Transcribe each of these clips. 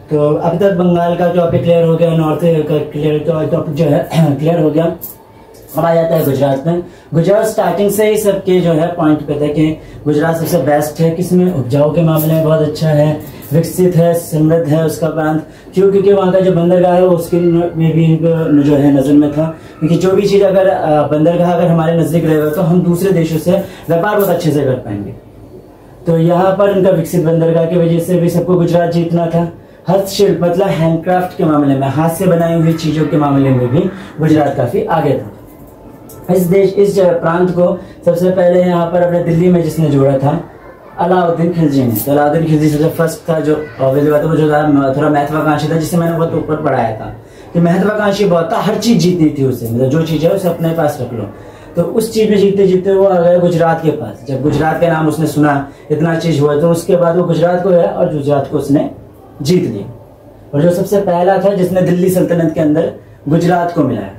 तो अब तक बंगाल का टॉपिक क्लियर हो गया, नॉर्थ का क्लियर टॉपिक जो है क्लियर हो गया। अब आ जाता है गुजरात में। गुजरात स्टार्टिंग से ही सबके जो है पॉइंट पे था कि गुजरात सबसे बेस्ट है, किसमें उपजाऊ के मामले में बहुत अच्छा है, विकसित है, समृद्ध है उसका प्रांत। क्यों? क्योंकि वहाँ का जो बंदरगाह है उसके में भी जो है नजर में था, क्योंकि जो भी चीज अगर बंदरगाह अगर हमारे नजदीक रहेगा तो हम दूसरे देशों से व्यापार बहुत अच्छे से कर पाएंगे। तो यहाँ पर उनका विकसित बंदरगाह की वजह से भी सबको गुजरात जीतना था। हस्तशिल्प मतलब हैंडक्राफ्ट के मामले में, हाथ से बनाई हुई चीजों के मामले में भी गुजरात काफी आगे था। इस प्रांत को सबसे पहले यहाँ पर अपने दिल्ली में जिसने जोड़ा था अलाउद्दीन खिलजी ने। तो अलाउद्दीन खिलजी सबसे फर्स्ट था जो ऑब्वियसली बात है, वो जो थोड़ा महत्वाकांक्षी था, जिसे मैंने बहुत ऊपर पढ़ाया था कि महत्वाकांक्षी बहुत था, हर चीज जीतनी थी उसे, मतलब जो चीज है उसे अपने पास रख लो। तो उस चीज में जीतते जीतते वो आ गया गुजरात के पास। जब गुजरात का नाम उसने सुना, इतना चीज हुआ, तो उसके बाद वो गुजरात को गया और गुजरात को उसने जीत लिया। और जो सबसे पहला था जिसने दिल्ली सल्तनत के अंदर गुजरात को मिलाया।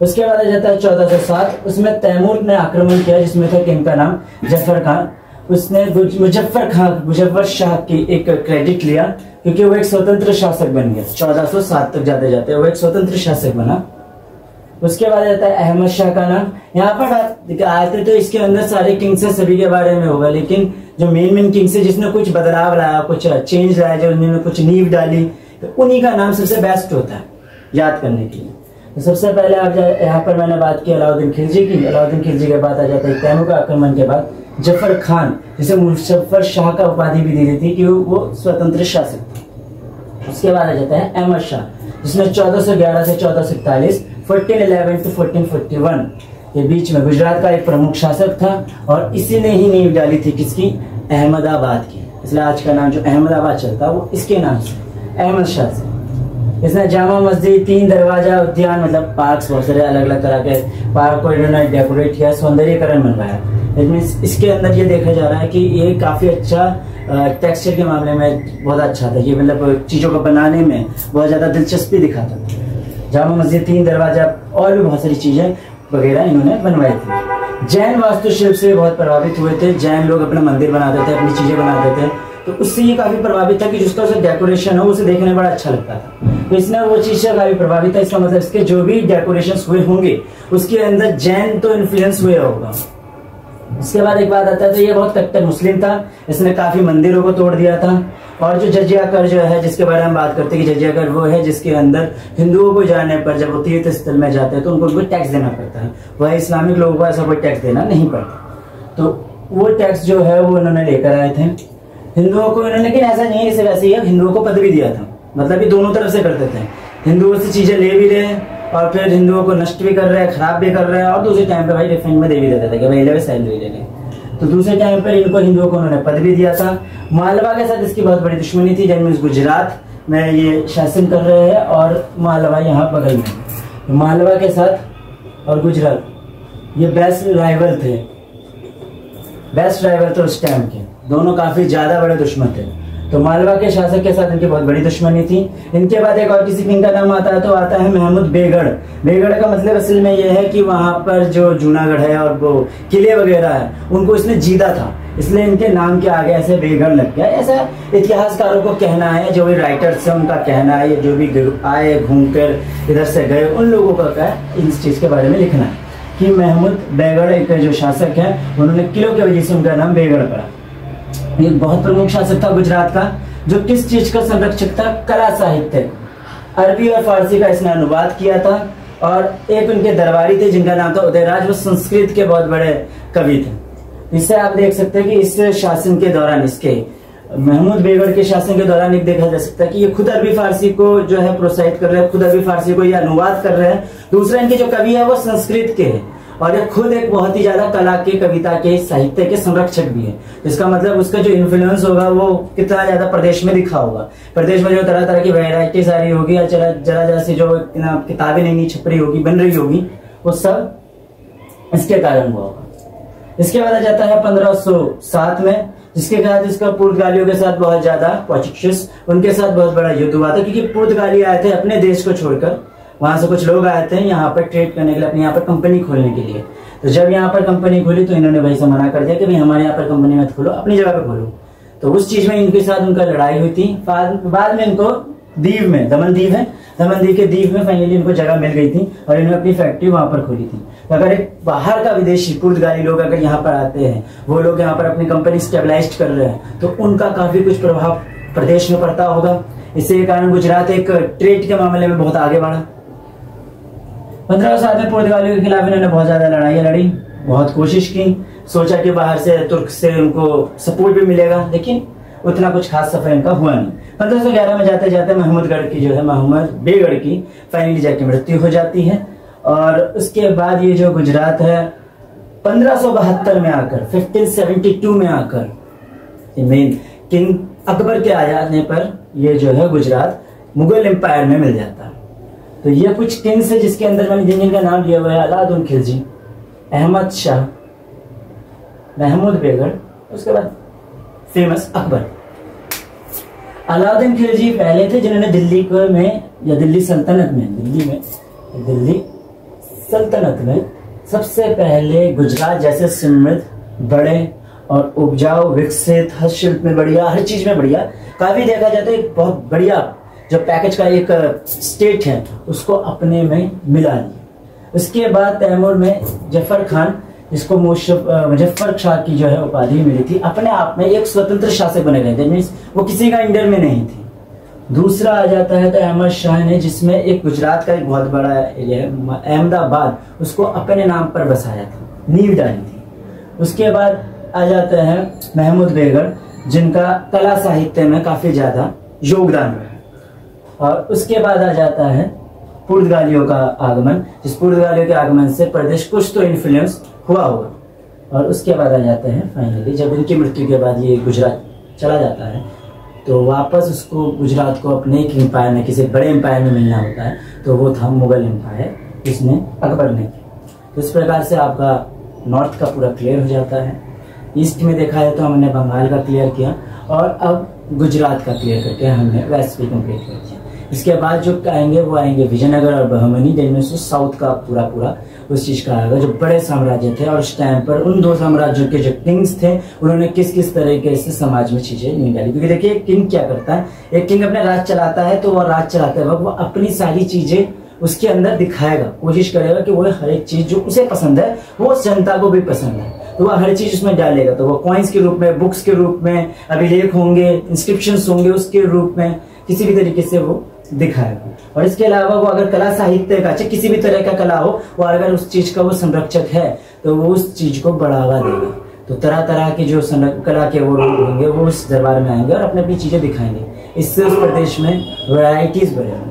उसके बाद आ जाता है 1407, उसमें तैमूर ने आक्रमण किया, जिसमें था किंग का नाम जफर खान। उसने मुजफ्फर शाह की एक क्रेडिट लिया, क्योंकि वो एक स्वतंत्र शासक बन गया। 1407 तक जाते जाते वो एक स्वतंत्र शासक बना। उसके बाद आता है अहमद शाह का नाम। यहाँ पर आते तो इसके अंदर सारे किंग से सभी के बारे में होगा, लेकिन जो मेन किंग से जिसने कुछ बदलाव लाया, कुछ चेंज लाया, जो उन्होंने कुछ नींव डाली, तो उन्हीं का नाम सबसे बेस्ट होता है याद करने के लिए। तो सबसे पहले आप यहाँ पर मैंने बात की अलाउद्दीन खिलजी की। अलाउद्दीन खिलजी के बाद आ जाता है तैमूर का आक्रमण के बाद जफर खान, जिसे मुजफ्फर शाह का उपाधि भी दी गई थी कि वो स्वतंत्र शासक था। उसके बाद आ जाता है अहमद शाह, जिसने 1411 से 1441, 1411 to 1441 के बीच में गुजरात का एक प्रमुख शासक था, और इसी ने ही नींव डाली थी किसकी? अहमदाबाद की। इसलिए आज का नाम जो अहमदाबाद चलता है वो इसके नाम से, अहमद शाह से। इसने जामा मस्जिद, 3 दरवाजा उद्यान, मतलब पार्क्स, बहुत सारे अलग अलग तरह के पार्क को इन्होंने डेकोरेट किया, सौंदर्यीकरण बनवाया। इसके अंदर ये देखा जा रहा है कि ये काफी अच्छा टेक्सचर के मामले में बहुत अच्छा था, ये मतलब चीजों को बनाने में बहुत ज्यादा दिलचस्पी दिखाता था। जामा मस्जिद, 3 दरवाजा और भी बहुत सारी चीजें वगैरह इन्होंने बनवाई थी। जैन वास्तुशिल्प से बहुत प्रभावित हुए थे। जैन लोग अपना मंदिर बनाते थे, अपनी चीजें बनाते थे, तो उससे ये काफी प्रभावित था कि जिसका उसे डेकोरेशन हो उसे देखने में बड़ा अच्छा लगता था। तो इसने वो चीज से काफी प्रभावित था। इसका मतलब इसके जो भी डेकोरेशन हुए होंगे उसके अंदर जैन तो इन्फ्लुएंस हुआ होगा। उसके बाद एक बात आता है, तो ये बहुत कट्टर मुस्लिम था, इसने काफी मंदिरों को तोड़ दिया था। और जो जजिया कर जो है, जिसके बारे में हम बात करते हैं कि जजिया कर वो है जिसके अंदर हिंदुओं को जाने पर जब वो तीर्थ स्थल में जाते हैं तो उनको टैक्स देना पड़ता है, वह इस्लामिक लोगों को ऐसा कोई टैक्स देना नहीं पड़ता। तो वो टैक्स जो है वो उन्होंने लेकर आए थे हिंदुओं को, लेकिन ऐसा नहीं है, इसे वैसे ही हिंदुओं को पद भी दिया था। मतलब ये दोनों तरफ से करते थे, हिंदुओं से चीजें ले भी रहे और फिर हिंदुओं को नष्ट भी कर रहे हैं, खराब भी कर रहे हैं, और दूसरे टाइम पे भाई रिफंड में दे भी देते थे कि भाई ले सैलरी ले लें। तो दूसरे टाइम पर इनको हिंदुओं को उन्होंने पद भी दिया था। मालवा के साथ इसकी बहुत बड़ी दुश्मनी थी, जब गुजरात में ये शासन कर रहे हैं और मालवा यहाँ बगल में। तो मालवा के साथ और गुजरात ये बेस्ट राइवल थे उस टाइम के, दोनों काफी ज्यादा बड़े दुश्मन थे। तो मालवा के शासक के साथ इनकी बहुत बड़ी दुश्मनी थी। इनके बाद एक और किसी किंग का नाम आता है, तो आता है महमूद बेगढ़। बेगढ़ का मतलब असल में यह है कि वहां पर जो जूनागढ़ है और वो किले वगैरह है उनको इसने जीता था, इसलिए इनके नाम के आगे ऐसे बेगढ़ लग गया। ऐसा इतिहासकारों को कहना है, जो भी राइटर्स है उनका कहना है, जो भी आए घूमकर इधर से गए उन लोगों का क्या इस चीज के बारे में लिखना है कि महमूद बेगढ़ एक जो शासक है, उन्होंने किलों की वजह से उनका नाम बेगढ़ पड़ा। एक बहुत प्रमुख शासक था गुजरात का, जो किस चीज का संरक्षक था? कला साहित्य, अरबी और फारसी का इसने अनुवाद किया था। और एक उनके दरबारी थे जिनका नाम था उदयराज, वो संस्कृत के बहुत बड़े कवि थे। इससे आप देख सकते हैं कि इस शासन के दौरान, इसके महमूद बेगढ़ के शासन के दौरान एक देखा जा सकता है कि ये खुद अरबी फारसी को जो है प्रोत्साहित कर रहे हैं, खुद अरबी फारसी को ये अनुवाद कर रहे हैं। दूसरा, इनके जो कवि है वो संस्कृत के हैं, और ये खुद एक बहुत ही ज्यादा कला के, कविता के, साहित्य के संरक्षक भी है। इसका मतलब उसका जो इन्फ्लुएंस होगा वो कितना ज्यादा प्रदेश में दिखा होगा। प्रदेश में जो तरह तरह की वैरायटी सारी होगी, या जरा जरा सी जो किताबें नई छप रही होगी, बन रही होगी, वो सब इसके कारण हुआ होगा। इसके बाद आ जाता है 1507 में, जिसके बाद इसका पुर्तगालियों के साथ बहुत ज्यादा, पोर्चुगीज उनके साथ बहुत बड़ा युद्ध हुआ था, क्योंकि पुर्तगाली आए थे अपने देश को छोड़कर, वहां से कुछ लोग आए थे यहाँ पर ट्रेड करने के लिए, अपने यहाँ पर कंपनी खोलने के लिए। तो जब यहाँ पर कंपनी खोली तो इन्होंने भाई से मना कर दिया कि भाई हमारे यहाँ पर कंपनी मत खोलो, अपनी जगह पे खोलो। तो उस चीज में इनके साथ उनका लड़ाई हुई थी। बाद में इनको दीव में, दमन दीव है, दमन दीव के दीव में फाइनली इनको जगह मिल गई थी और इन्होंने अपनी फैक्ट्री वहां पर खोली थी। तो अगर एक बाहर का विदेशी पुर्तगाली लोग अगर यहाँ पर आते हैं, वो लोग यहाँ पर अपनी कंपनी स्टेबलाइज कर रहे हैं, तो उनका काफी कुछ प्रभाव प्रदेश में पड़ता होगा। इसी के कारण गुजरात एक ट्रेड के मामले में बहुत आगे बढ़ा। 15 साल में पुर्तगालियों के खिलाफ इन्होंने बहुत ज्यादा लड़ाइयाँ लड़ी, बहुत कोशिश की, सोचा कि बाहर से तुर्क से उनको सपोर्ट भी मिलेगा, लेकिन उतना कुछ खास सफर इनका हुआ नहीं। 1511 में जाते जाते महमूदगढ़ की जो है, महमूद बेगढ़ की फाइनली जाके मृत्यु हो जाती है। और उसके बाद ये जो गुजरात है 1572 में आकर, 1572 में आकर मेन किंग अकबर के आ जाने पर ये जो है गुजरात मुगल एम्पायर में मिल जाता है। तो ये कुछ किंग्स है जिसके अंदर मैंने जिन जिनका नाम लिया हुआ है, अलाउद्दीन खिलजी, अहमद शाह, महमूद बेगढ़, उसके बाद फेमस अकबर। अलाउद्दीन खिलजी पहले थे जिन्होंने दिल्ली में या दिल्ली सल्तनत में सबसे पहले गुजरात जैसे समृद्ध, बड़े और उपजाऊ, विकसित, हस्तशिल्प में बढ़िया, हर चीज में बढ़िया, काफी देखा जाता है एक बहुत बढ़िया जो पैकेज का एक स्टेट है उसको अपने में मिला लिया। उसके बाद तैमूर में जफर खान, जिसको मुजफ्फर शाह की जो है उपाधि मिली थी, अपने आप में एक स्वतंत्र शासक बने गए थे, मीन्स वो किसी का अंडर में नहीं थी। दूसरा आ जाता है तो अहमद शाह ने, जिसमें एक गुजरात का एक बहुत बड़ा एरिया है अहमदाबाद, उसको अपने नाम पर बसाया था, नींव डाली थी। उसके बाद आ जाते हैं महमूद बेगढ़, जिनका कला साहित्य में काफी ज्यादा योगदान रहा। और उसके बाद आ जाता है पुर्तगालियों का आगमन, जिस पुर्तगालियों के आगमन से प्रदेश कुछ तो इन्फ्लुएंस हुआ होगा। और उसके बाद आ जाते हैं फाइनली, जब इनकी मृत्यु के बाद ये गुजरात चला जाता है तो वापस उसको गुजरात को अपने एक एम्पायर में, किसी बड़े एम्पायर में मिलना होता है, तो वो था मुगल एम्पायर, जिसने अकबर ने किया। तो इस प्रकार से आपका नॉर्थ का पूरा क्लियर हो जाता है। ईस्ट में देखा है तो हमने बंगाल का क्लियर किया और अब गुजरात का क्लियर करके हमने वेस्ट भी कंप्लीट कर दिया। इसके बाद जो आएंगे वो आएंगे विजयनगर और बहमनी, जिनमें से साउथ का पूरा उस चीज का आएगा, जो बड़े साम्राज्य थे। और उस टाइम पर उन दो साम्राज्यों के जो किंग्स थे उन्होंने किस किस तरीके से समाज में चीजें निकाली। क्योंकि देखिए एक किंग क्या करता है, एक किंग अपना राज चलाता है तो वो राज चलाते वक्त वो अपनी सारी चीजें उसके अंदर दिखाएगा, कोशिश करेगा कि वो हर एक चीज जो उसे पसंद है वो जनता को भी पसंद है, तो वह हर चीज उसमें डालेगा। तो वो कॉइन्स के रूप में, बुक्स के रूप में, अभिलेख होंगे, इंस्क्रिप्शंस होंगे, उसके रूप में किसी भी तरीके से वो दिखाएगा। और इसके अलावा वो अगर कला साहित्य का, चाहे किसी भी तरह का कला हो, वो अगर उस चीज का वो संरक्षक है तो वो उस चीज को बढ़ावा देगा। तो तरह तरह के जो कला के वो लोग होंगे वो उस दरबार में आएंगे और अपनी अपनी चीजें दिखाएंगे। इससे उस प्रदेश में वैरायटीज बढ़ेंगी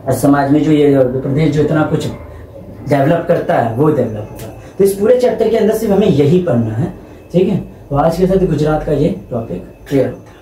और समाज में जो ये प्रदेश जो इतना कुछ डेवलप करता है वो डेवलप होगा। तो इस पूरे चैप्टर के अंदर सिर्फ हमें यही पढ़ना है, ठीक है। तो आज के साथ गुजरात का ये टॉपिक क्लियर होता है।